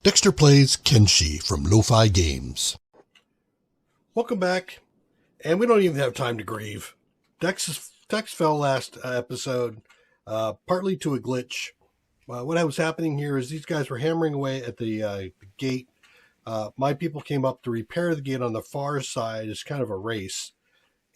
Dexter plays Kenshi from LoFi Games. Welcome back, and we don't even have time to grieve. Dex fell last episode, partly to a glitch. What was happening here is these guys were hammering away at the gate. My people came up to repair the gate on the far side. It's kind of a race.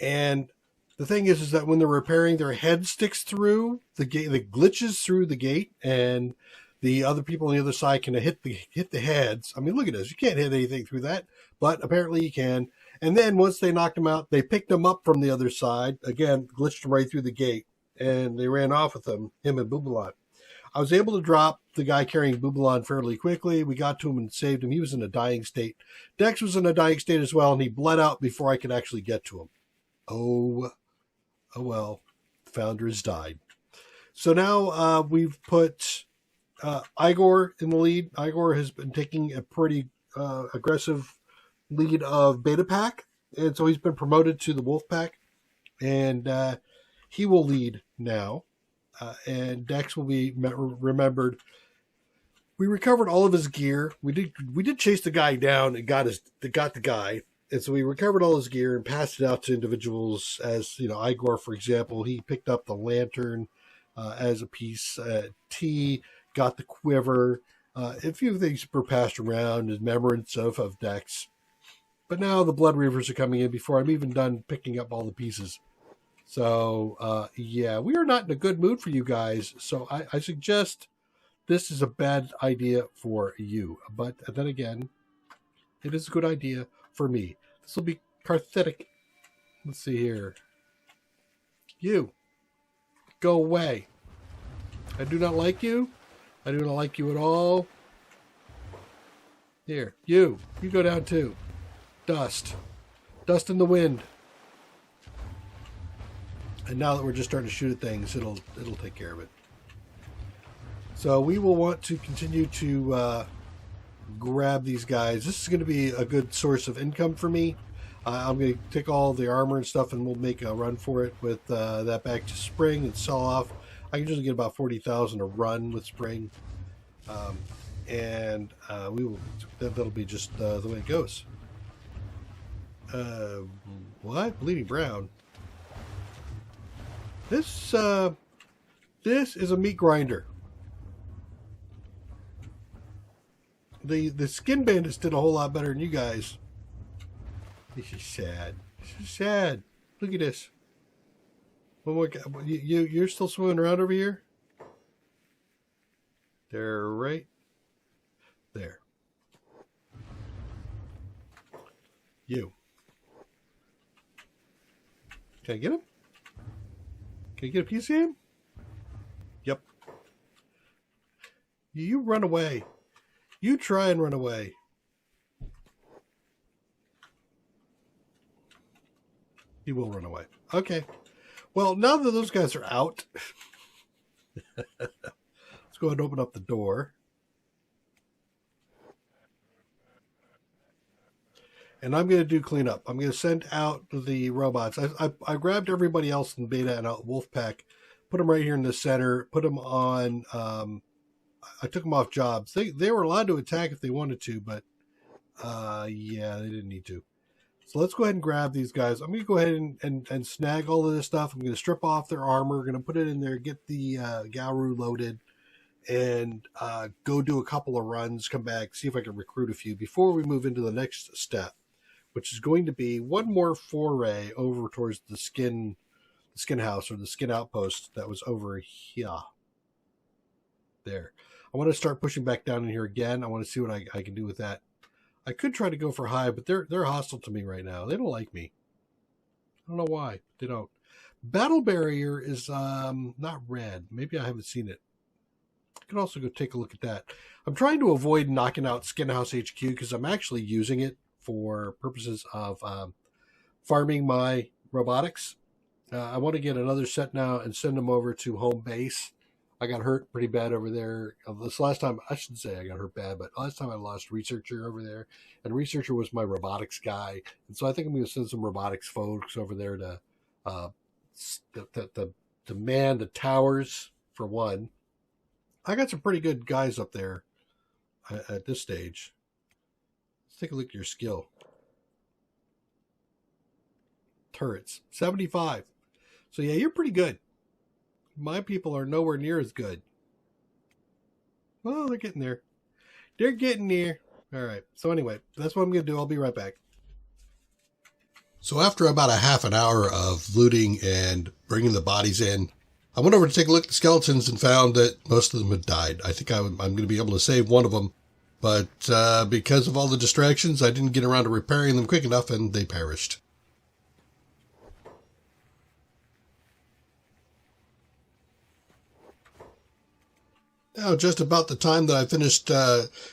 And the thing is that when they're repairing, their head sticks through the gate, the glitches through the gate, and the other people on the other side can hit the heads. I mean, look at this. You can't hit anything through that, but apparently you can. And then once they knocked him out, they picked him up from the other side. Again, glitched him right through the gate, and they ran off with him and Boobalon. I was able to drop the guy carrying Boobalon fairly quickly. We got to him and saved him. He was in a dying state. Dex was in a dying state as well, and he bled out before I could actually get to him. Oh well, the founder has died. So now we've put Igor in the lead. Igor has been taking a pretty aggressive lead of Beta Pack, and so he's been promoted to the Wolf Pack, and he will lead now. And Dex will be remembered. We recovered all of his gear. We did chase the guy down and got the guy. And so we recovered all his gear and passed it out to individuals. As you know, Igor, for example, he picked up the lantern as a piece. T got the quiver. A few things were passed around in remembrance of Dex. But now the Blood Reavers are coming in before I'm even done picking up all the pieces. So, yeah, we are not in a good mood for you guys. So I suggest this is a bad idea for you. But then again, it is a good idea for me. This will be cathartic. Let's see here. You. Go away. I do not like you. I do not like you at all. Here. You go down too. Dust. Dust in the wind. And now that we're just starting to shoot at things, it'll take care of it. So we will want to continue to grab these guys. This is going to be a good source of income for me. I'm going to take all the armor and stuff, and we'll make a run for it with that back to Spring and sell off. I can usually get about 40,000 a run with Spring, and we will. That'll be just the way it goes. What? Bleeding Brown. This is a meat grinder. The Skin Bandits did a whole lot better than you guys. This is sad. This is sad. Look at this. One more guy. You're still swimming around over here? They're right there. You. Can I get him? Can you get a piece of him? Yep. You run away. You try and run away. He will run away. Okay. Well, now that those guys are out, let's go ahead and open up the door. And I'm going to do cleanup. I'm going to send out the robots. I grabbed everybody else in beta and out Wolfpack, put them right here in the center, put them on. I took them off jobs. They were allowed to attack if they wanted to, but yeah, they didn't need to. So let's go ahead and grab these guys. I'm going to go ahead and snag all of this stuff. I'm going to strip off their armor. We're going to put it in there, get the Gauru loaded, and go do a couple of runs, come back, see if I can recruit a few before we move into the next step, which is going to be one more foray over towards the skin house or the skin outpost that was over here. There. I want to start pushing back down in here again. I want to see what I can do with that. I could try to go for high, but they're hostile to me right now. They don't like me. I don't know why. They don't. Battle Barrier is not red. Maybe I haven't seen it. I can also go take a look at that. I'm trying to avoid knocking out Skin House HQ because I'm actually using it for purposes of farming my robotics. I want to get another set now and send them over to home base. I got hurt pretty bad over there. This last time, I shouldn't say I got hurt bad, but last time I lost Researcher over there, and Researcher was my robotics guy. And so I think I'm going to send some robotics folks over there to man the towers, for one. I got some pretty good guys up there. at this stage. Let's take a look at your skill. Turrets, 75. So yeah, you're pretty good. My people are nowhere near as good. Well, they're getting there. They're getting there. All right. So anyway, that's what I'm going to do. I'll be right back. So after about a half an hour of looting and bringing the bodies in, I went over to take a look at the skeletons and found that most of them had died. I think I'm going to be able to save one of them, but because of all the distractions, I didn't get around to repairing them quick enough and they perished. Now, just about the time that I finished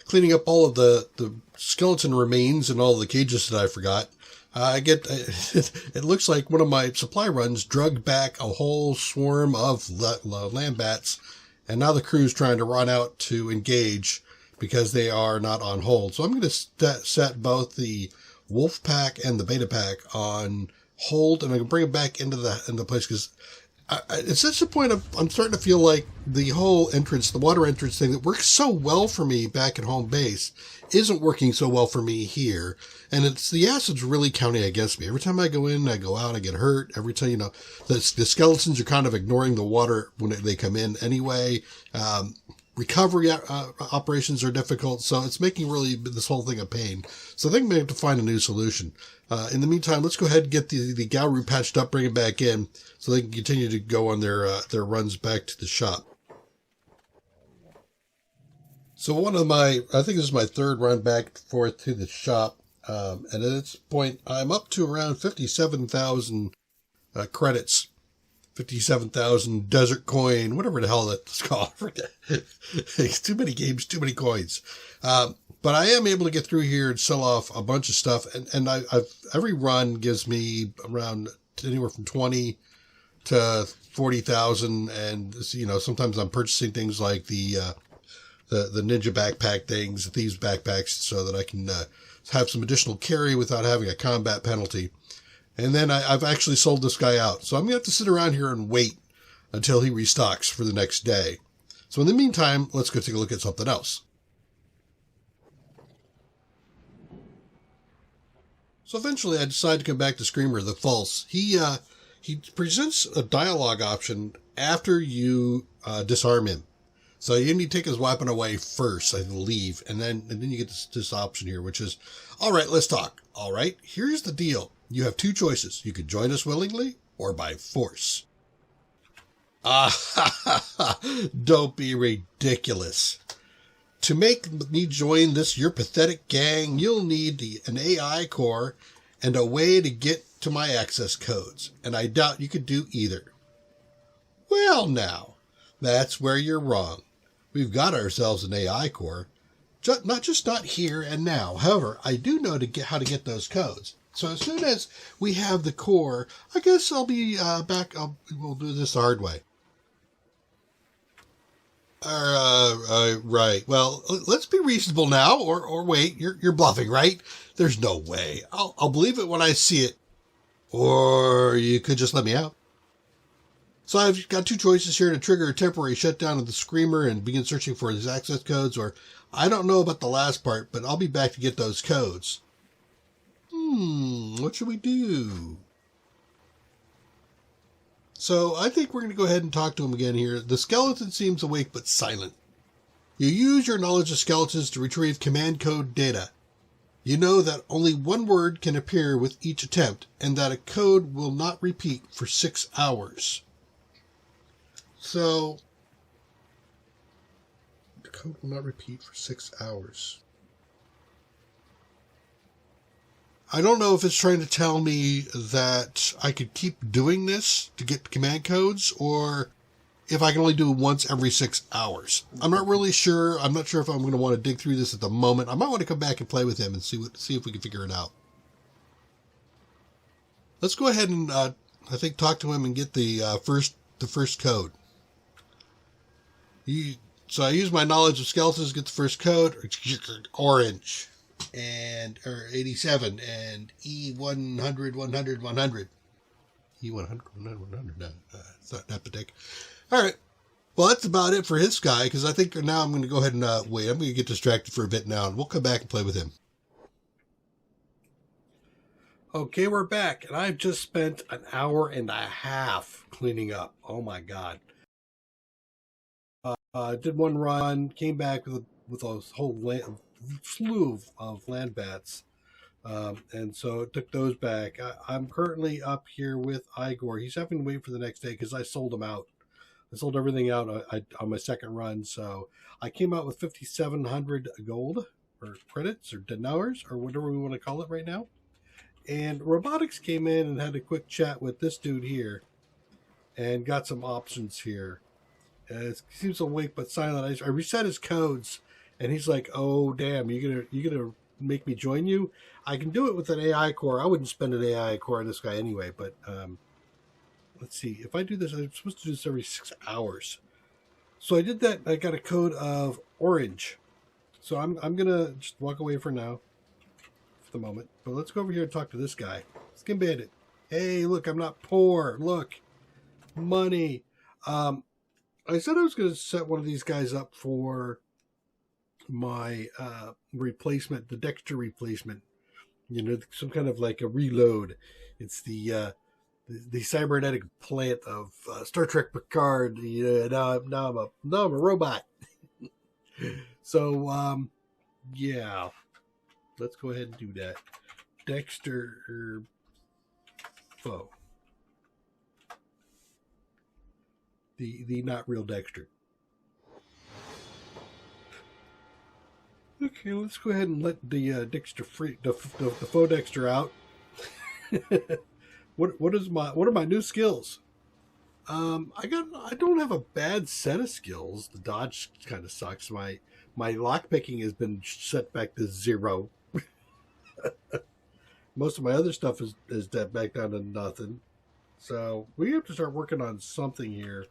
cleaning up all of the skeleton remains and all the cages that I forgot, I get, it looks like one of my supply runs drugged back a whole swarm of land bats, and now the crew's trying to run out to engage because they are not on hold. So I'm going to set both the wolf pack and the beta pack on hold, and I can bring them back into the place because it's such a point I'm starting to feel like the whole entrance, the water entrance thing that works so well for me back at home base isn't working so well for me here. And it's the acid's really counting against me. Every time I go in, I go out, I get hurt. Every time, the skeletons are kind of ignoring the water when they come in anyway. Recovery operations are difficult, so it's making really this whole thing a pain. So I think we have to find a new solution. In the meantime, let's go ahead and get the Galru patched up, bring it back in, so they can continue to go on their runs back to the shop. So I think this is my third run back and forth to the shop, and at this point, I'm up to around 57,000 credits. 57,000 desert coin, whatever the hell that's called. It's too many games, too many coins. But I am able to get through here and sell off a bunch of stuff. And every run gives me around anywhere from 20 to 40,000. And, sometimes I'm purchasing things like the ninja backpack things, the thieves backpacks, so that I can have some additional carry without having a combat penalty. And then I've actually sold this guy out. So I'm going to have to sit around here and wait until he restocks for the next day. So in the meantime, let's go take a look at something else. So eventually I decided to come back to Screamer the False. He presents a dialogue option after you disarm him. So you need to take his weapon away first, I believe, and then you get this option here, which is, all right, let's talk. All right, here's the deal. You have two choices. You could join us willingly or by force. Don't be ridiculous. To make me join your pathetic gang, you'll need an AI core and a way to get to my access codes, and I doubt you could do either. Well, now, that's where you're wrong. We've got ourselves an AI core, not here and now. However, I do know how to get those codes. So as soon as we have the core, I guess I'll be back. We'll do this the hard way. Right. Well, let's be reasonable now, or wait. You're bluffing, right? There's no way. I'll believe it when I see it. Or you could just let me out. So I've got two choices here: to trigger a temporary shutdown of the Screamer and begin searching for his access codes, or I don't know about the last part, but I'll be back to get those codes. What should we do? So I think we're going to go ahead and talk to him again here. The skeleton seems awake but silent. You use your knowledge of skeletons to retrieve command code data. You know that only one word can appear with each attempt, and that a code will not repeat for 6 hours. So, the code will not repeat for 6 hours. I don't know if it's trying to tell me that I could keep doing this to get command codes, or if I can only do it once every 6 hours. I'm not really sure. I'm not sure if I'm going to want to dig through this at the moment. I might want to come back and play with him and see if we can figure it out. Let's go ahead and I think talk to him and get the first code. So I use my knowledge of skeletons to get the first code. Orange. Or 87 and E100 100 100. E100 100 100. No, it's not that particular. All right. Well, that's about it for his guy, because I think now I'm going to go ahead and wait. I'm going to get distracted for a bit now, and we'll come back and play with him. Okay, we're back, and I've just spent an hour and a half cleaning up. Oh my god! Did one run, came back with a whole slew of land bats, and so took those back. I'm currently up here with Igor. He's having to wait for the next day because I sold him out. I sold everything out on my second run, so I came out with 5,700 gold or credits or dinars or whatever we want to call it right now. And Robotics came in and had a quick chat with this dude here and got some options here. He seems awake but silent. I reset his codes, and he's like, "Oh damn, you gonna make me join you? I can do it with an AI core. I wouldn't spend an AI core on this guy anyway, but let's see. If I do this, I'm supposed to do this every 6 hours. So I did that. I got a code of orange. So I'm gonna just walk away for now, for the moment. But let's go over here and talk to this guy, Skin Bandit. Hey, look, I'm not poor. Look, money. I said I was going to set one of these guys up for my replacement, the Dextor replacement. You know, some kind of like a reload. It's the cybernetic plant of Star Trek Picard. Now I'm a robot. So yeah, let's go ahead and do that. Dextor foe. The not real Dextor. Okay, let's go ahead and let the Dextor free, the faux Dextor out. What are my new skills? I don't have a bad set of skills. The dodge kind of sucks. My lockpicking has been set back to 0. Most of my other stuff is back down to nothing. So we have to start working on something here.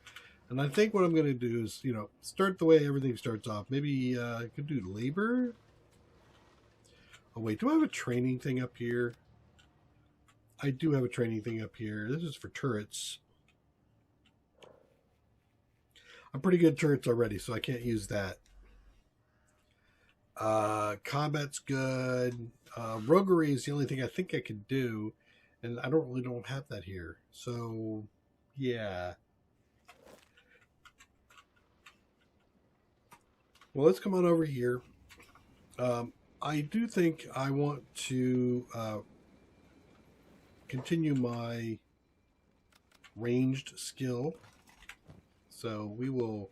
And I think what I'm going to do is, start the way everything starts off. Maybe I could do labor. Oh, wait, do I have a training thing up here? I do have a training thing up here. This is for turrets. I'm pretty good at turrets already, so I can't use that. Combat's good. Roguery is the only thing I think I could do. And I don't have that here. So, yeah. Well, let's come on over here. I do think I want to continue my ranged skill. So we will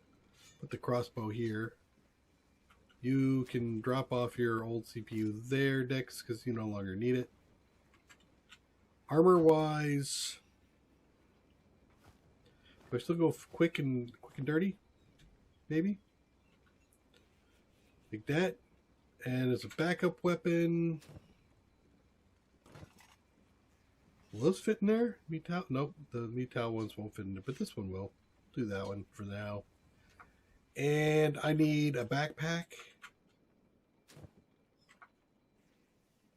put the crossbow here. You can drop off your old CPU there, Dex, because you no longer need it. Armor-wise, do I still go quick and dirty? Maybe? Like that. And as a backup weapon, will those fit in there? Metal? Nope, the metal ones won't fit in there, but this one will. Do that one for now. And I need a backpack.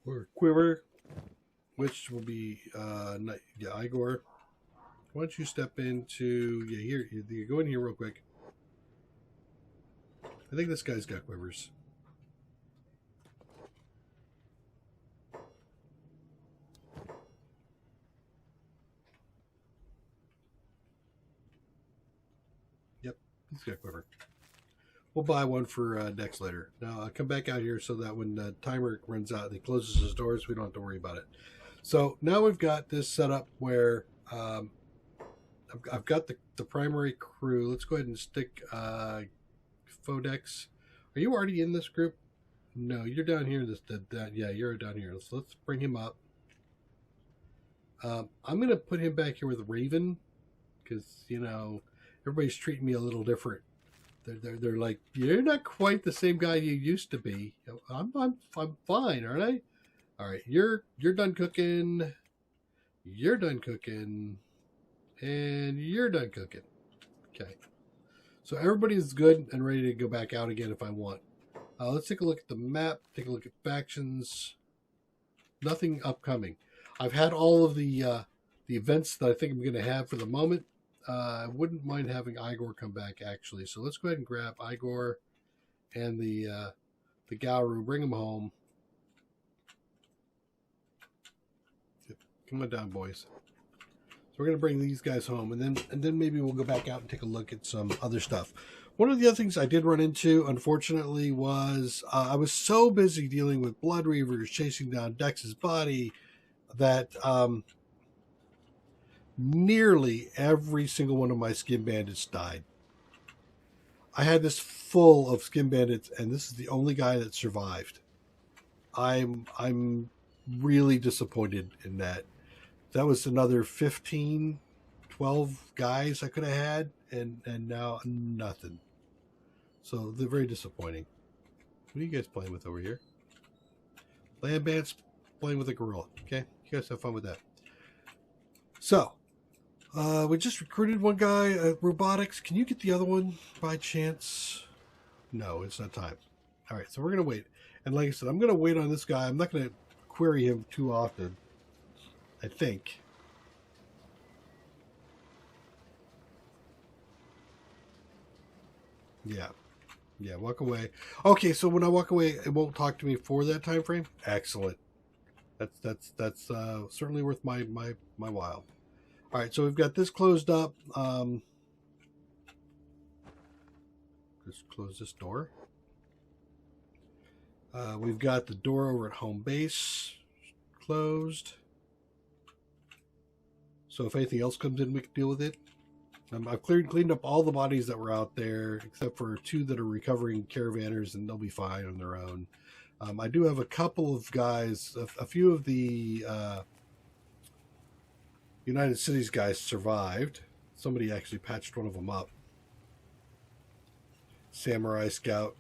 Or a quiver. Which will be, Igor. Why don't you step into, here, you go in here real quick. I think this guy's got quivers. Yep, he's got quiver. We'll buy one for Dex later. Now, I'll come back out here so that when the timer runs out and he closes his doors, we don't have to worry about it. So now we've got this set up where I've got the primary crew. Let's go ahead and stick Fodex. Are you already in this group? No, you're down here. Yeah, you're down here. Let's bring him up. I'm going to put him back here with Raven because, everybody's treating me a little different. They're like, you're not quite the same guy you used to be. I'm fine, aren't I? All right, you're done cooking. You're done cooking. And you're done cooking. Okay. So everybody's good and ready to go back out again if I want. Let's take a look at the map. Take a look at factions. Nothing upcoming. I've had all of the events that I think I'm going to have for the moment. I wouldn't mind having Igor come back, actually. So let's go ahead and grab Igor and the Gauru, bring them home. Come on down, boys. So we're going to bring these guys home, and then maybe we'll go back out and take a look at some other stuff. One of the other things I did run into, unfortunately, was I was so busy dealing with Blood Reavers chasing down Dex's body that nearly every single one of my skin bandits died. I had this full of skin bandits, and this is the only guy that survived. I'm really disappointed in that. That was another 15, 12 guys I could have had, and now nothing. So they're very disappointing. What are you guys playing with over here? Land Bandits playing with a gorilla. Okay, you guys have fun with that. So, we just recruited one guy at robotics. Can you get the other one by chance? No, it's not time. All right, so we're going to wait. And like I said, I'm going to wait on this guy. I'm not going to query him too often, I think. Yeah, walk away. Okay, so when I walk away, it won't talk to me for that time frame. Excellent. That's certainly worth my while. All right, so we've got this closed up. Just close this door. We've got the door over at home base closed. So if anything else comes in, we can deal with it. I've cleaned up all the bodies that were out there, except for 2 that are recovering caravanners, and they'll be fine on their own. I do have a couple of guys, a few of the United Cities guys survived. Somebody actually patched one of them up. Samurai Scout.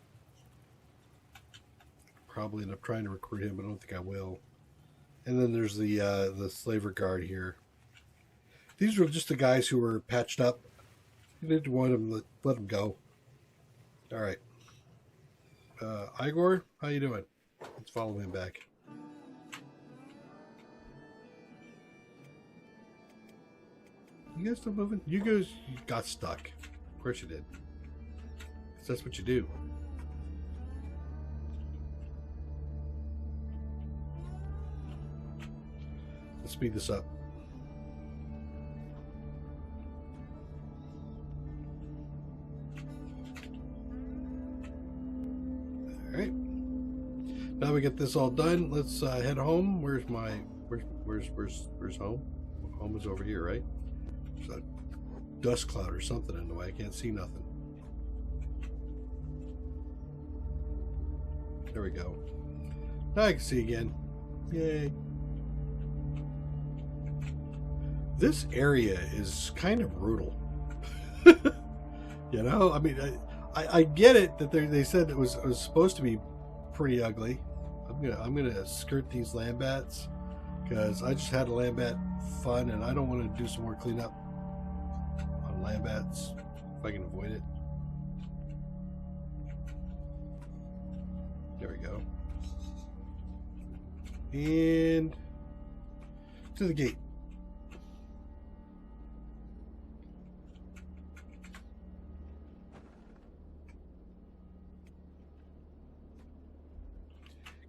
Probably end up trying to recruit him, but I don't think I will. And then there's the slaver guard here. These were just the guys who were patched up. You didn't want them, let them go. All right. Igor, how you doing? Let's follow him back. You guys still moving? You guys got stuck. Of course you did. 'Cause that's what you do. Let's speed this up. Alright. Now we get this all done. Let's head home. Where's home? Home is over here, right? There's a dust cloud or something in the way. I can't see nothing. There we go. Now I can see again. Yay. This area is kind of brutal. You know, I mean, I get it that they said it was supposed to be pretty ugly. I'm gonna skirt these Lambats because I just had a Lambat fun, and I don't want to do some more cleanup on Lambats if I can avoid it. There we go. And to the gate.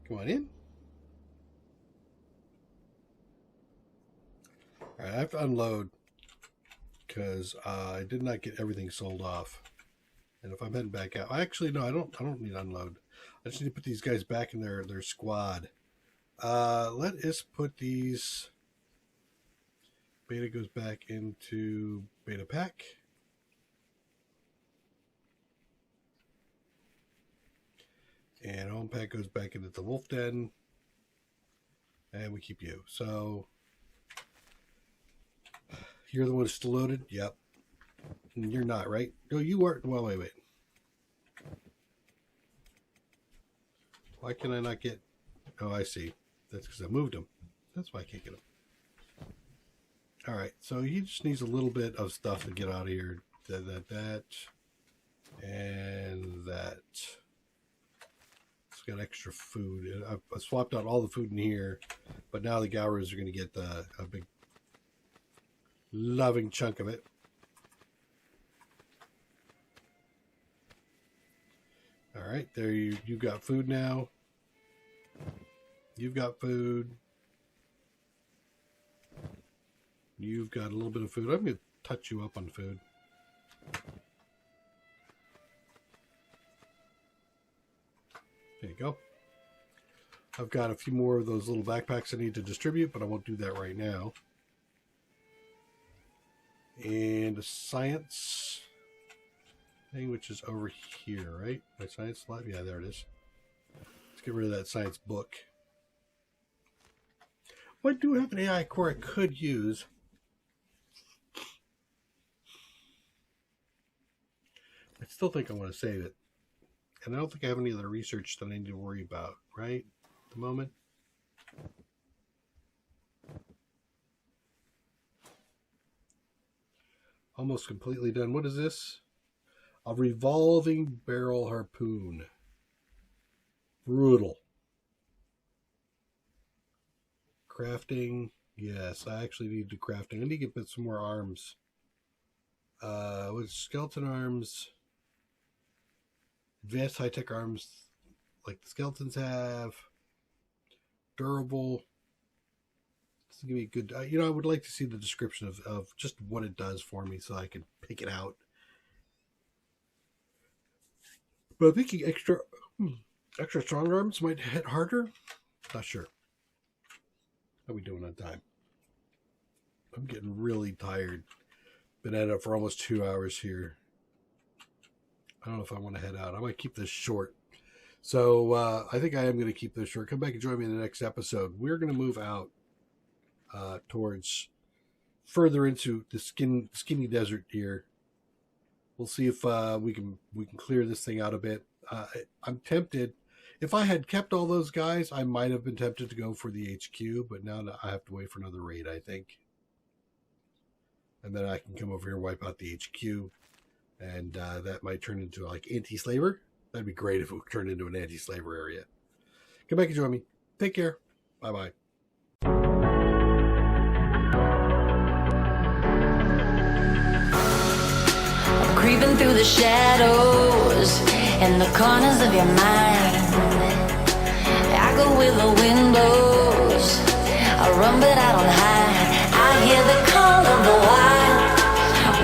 Come on in. All right, I have to unload because I did not get everything sold off. And if I'm heading back out, actually no, I don't need to unload. I just need to put these guys back in their squad. Let us put these. Beta goes back into beta pack. And home pack goes back into the wolf den. And we keep you. So you're the one that's still loaded? Yep. And you're not, right? No, you weren't. Well, wait. Why can I not get... Oh, I see. That's because I moved him. That's why I can't get him. Alright, so he just needs a little bit of stuff to get out of here. That. And that. It's got extra food. I swapped out all the food in here, but now the Gaurus are going to get a big loving chunk of it. All right, there you've got food now. You've got food. You've got a little bit of food. I'm going to touch you up on food. There you go. I've got a few more of those little backpacks I need to distribute, but I won't do that right now. And a science thing, which is over here, right? My science lab? Yeah, there it is. Let's get rid of that science book. Well, I do have an AI core I could use. I still think I want to save it. And I don't think I have any other research that I need to worry about, right? At the moment. Almost completely done. What is this? A revolving barrel harpoon. Brutal. Crafting. Yes, I actually need to crafting. I need to get some more arms. With skeleton arms. Advanced high-tech arms like the skeletons have. Durable. This is going to be good. I would like to see the description of just what it does for me so I can pick it out. But I'm thinking extra strong arms might hit harder. Not sure. How are we doing on time? I'm getting really tired. Been at it for almost 2 hours here. I don't know if I want to head out. I might keep this short. So I think I am going to keep this short. Come back and join me in the next episode. We're going to move out towards further into the skinny desert here. We'll see if we can clear this thing out a bit. I'm tempted. If I had kept all those guys, I might have been tempted to go for the HQ, but now I have to wait for another raid, I think. And then I can come over here and wipe out the HQ. And that might turn into like anti-slaver. That'd be great if it turned into an anti-slaver area. Come back and join me. Take care. Bye-bye. Creeping through the shadows in the corners of your mind. I go where the wind blows. I run but I don't hide. I hear the call of the wild,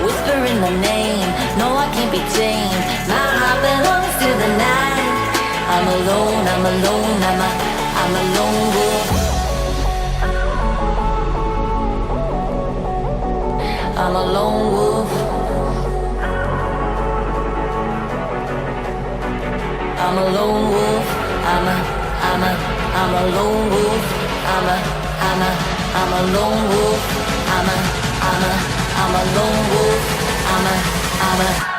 whispering the name. No, I can't be tamed. My heart belongs to the night. I'm alone, I'm alone, I'm a lone wolf. I'm a lone wolf. I'm a lone wolf. I'm a lone wolf. I'm a lone wolf. I'm a lone wolf. I'm a